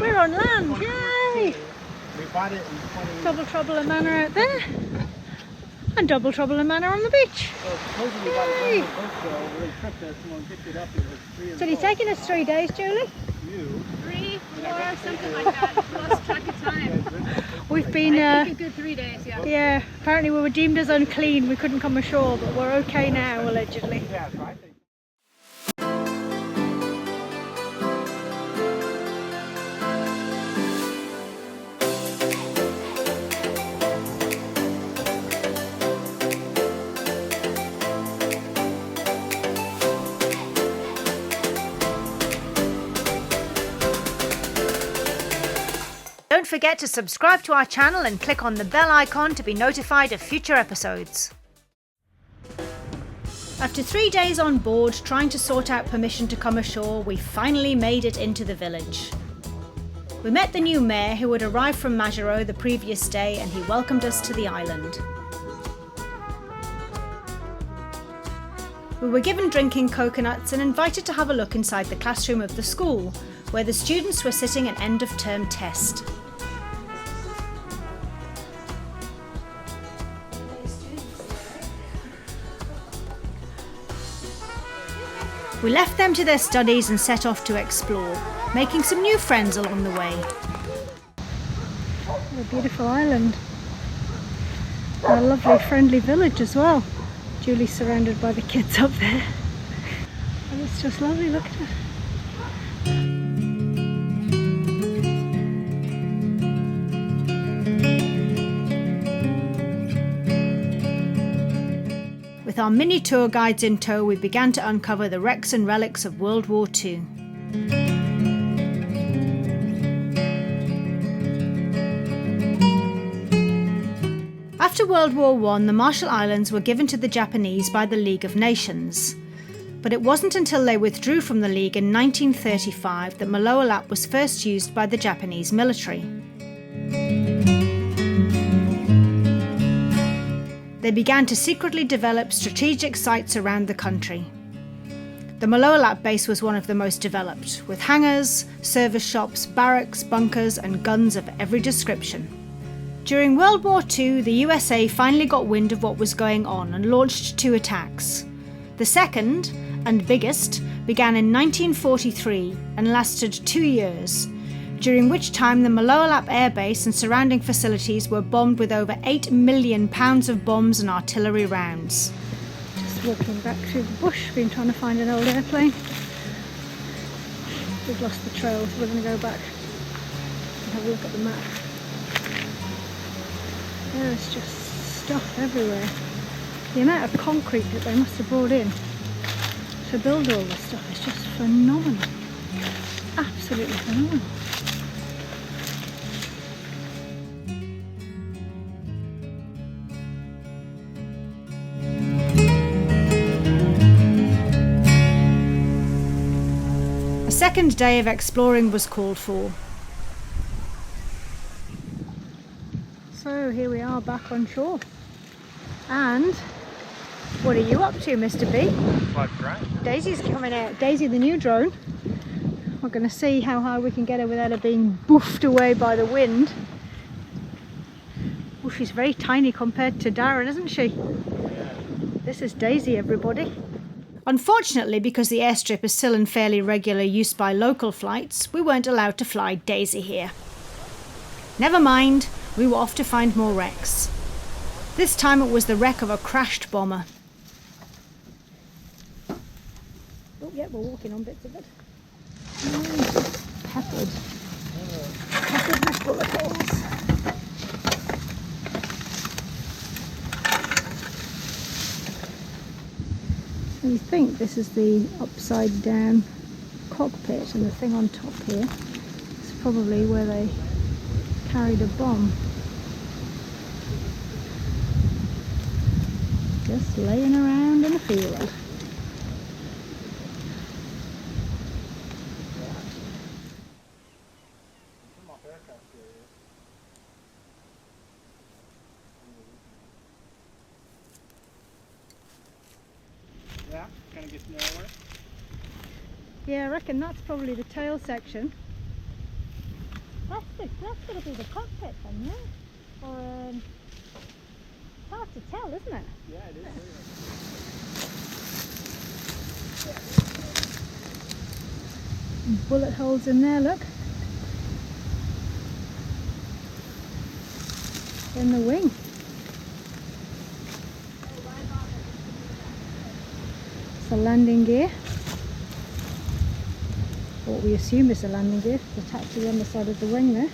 We're on land, yay! We bought it in 20... Double Trouble and Manor out there. And Double Trouble and Manor on the beach. Well, supposedly we bought it when we both go. We tripped us and when we picked it up it was 3 years So it's taken us 3 days, Julie? You? 3, 4, something like that. Lost track of time. We've been... I think a good 3 days, yeah. Yeah, apparently we were deemed as unclean. We couldn't come ashore, but we're okay now, allegedly. Yeah, so I think... Don't forget to subscribe to our channel and click on the bell icon to be notified of future episodes. After 3 days on board trying to sort out permission to come ashore, we finally made it into the village. We met the new mayor who had arrived from Majuro the previous day and he welcomed us to the island. We were given drinking coconuts and invited to have a look inside the classroom of the school, where the students were sitting an end-of-term test. We left them to their studies and set off to explore, making some new friends along the way. What a beautiful island. And a lovely friendly village as well. Julie's surrounded by the kids up there. And it's just lovely, look at it. With our mini tour guides in tow, we began to uncover the wrecks and relics of World War II. After World War I, the Marshall Islands were given to the Japanese by the League of Nations. But it wasn't until they withdrew from the League in 1935 that Maloelap was first used by the Japanese military. They began to secretly develop strategic sites around the country. The Maloelap base was one of the most developed, with hangars, service shops, barracks, bunkers and guns of every description. During World War II, the USA finally got wind of what was going on and launched 2 attacks. The second, and biggest, began in 1943 and lasted 2 years, during which time the Maloelap Air Base and surrounding facilities were bombed with over 8 million pounds of bombs and artillery rounds. Just walking back through the bush, been trying to find an old airplane. We've lost the trail, so we're going to go back and have a look at the map. There's just stuff everywhere. The amount of concrete that they must have brought in to build all this stuff is just phenomenal. Absolutely phenomenal. A second day of exploring was called for. So here we are back on shore. And what are you up to, Mr. B? Daisy's coming out. Daisy, the new drone. We're going to see how high we can get her without her being boofed away by the wind. Oh, she's very tiny compared to Darren, isn't she? This is Daisy, everybody. Unfortunately, because the airstrip is still in fairly regular use by local flights, we weren't allowed to fly Daisy here. Never mind, we were off to find more wrecks. This time it was the wreck of a crashed bomber. Oh yeah, we're walking on bits of it. Peppered. Peppered with bullet holes. You think this is the upside down cockpit, and the thing on top here is probably where they carried a bomb. Just laying around in the field. Yeah, kind of gets nowhere. Yeah, I reckon that's probably the tail section. That's got to be the cockpit then, yeah? Or, it's hard to tell, isn't it? Yeah, it is. Bullet holes in there, look. In the wing. It's a landing gear. What we assume is a landing gear. It's attached to the underside of the wing there.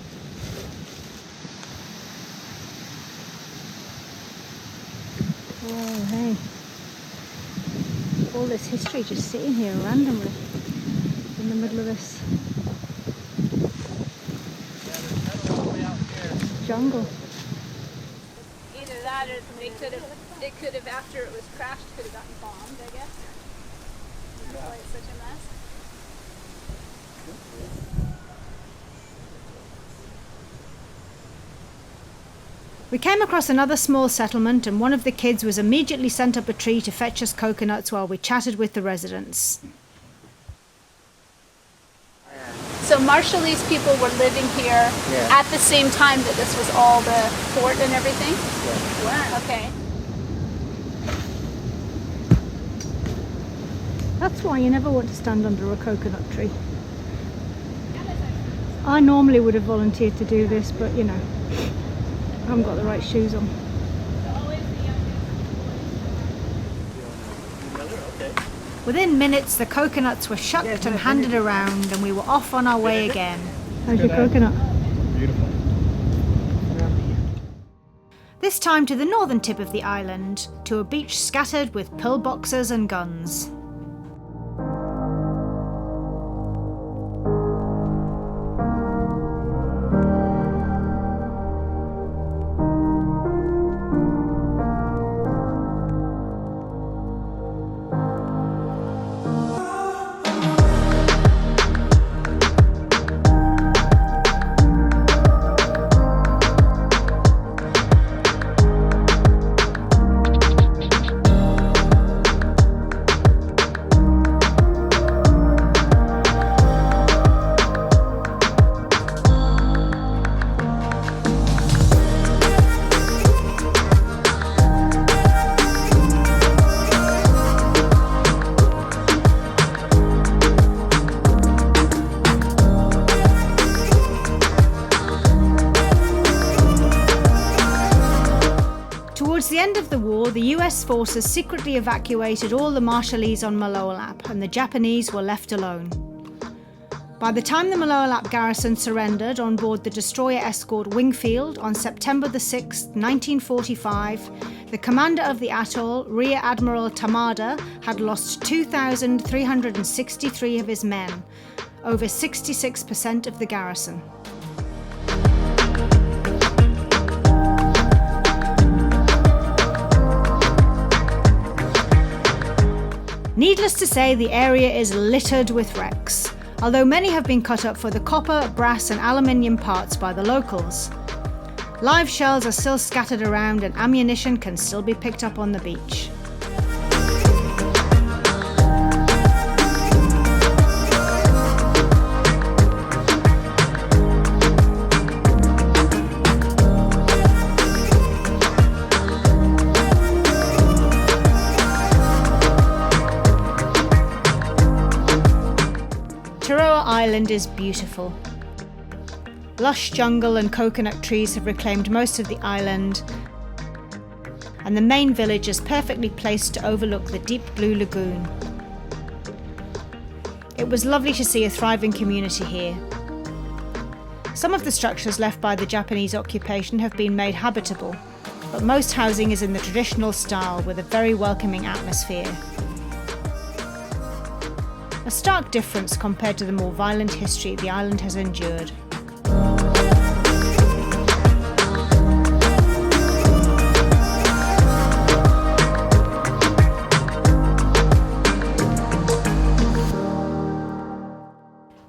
Oh, hey. All this history just sitting here randomly in the middle of this jungle. Either that or it could have after it was crashed could have gotten bombed, I guess. That's why it's such a mess. We came across another small settlement and one of the kids was immediately sent up a tree to fetch us coconuts while we chatted with the residents. So Marshallese people were living here at the same time that this was all the fort and everything? Yeah. Wow. Okay. That's why you never want to stand under a coconut tree. I normally would have volunteered to do this, but you know, I haven't got the right shoes on. Within minutes, the coconuts were shucked and handed around and we were off on our way again. How's your coconut? Beautiful. This time to the northern tip of the island, to a beach scattered with pillboxes and guns. Towards the end of the war, the US forces secretly evacuated all the Marshallese on Maloelap and the Japanese were left alone. By the time the Maloelap garrison surrendered on board the destroyer escort Wingfield on September the 6th, 1945, the commander of the atoll, Rear Admiral Tamada, had lost 2,363 of his men, over 66% of the garrison. Needless to say, the area is littered with wrecks, although many have been cut up for the copper, brass and aluminium parts by the locals. Live shells are still scattered around and ammunition can still be picked up on the beach. TAROA Island is beautiful. Lush jungle and coconut trees have reclaimed most of the island, and the main village is perfectly placed to overlook the deep blue lagoon. It was lovely to see a thriving community here. Some of the structures left by the Japanese occupation have been made habitable, but most housing is in the traditional style with a very welcoming atmosphere. A stark difference compared to the more violent history the island has endured.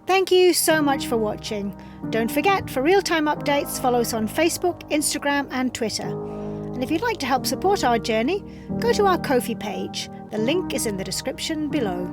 Thank you so much for watching. Don't forget, for real-time updates, follow us on Facebook, Instagram and Twitter. And if you'd like to help support our journey, go to our Ko-fi page. The link is in the description below.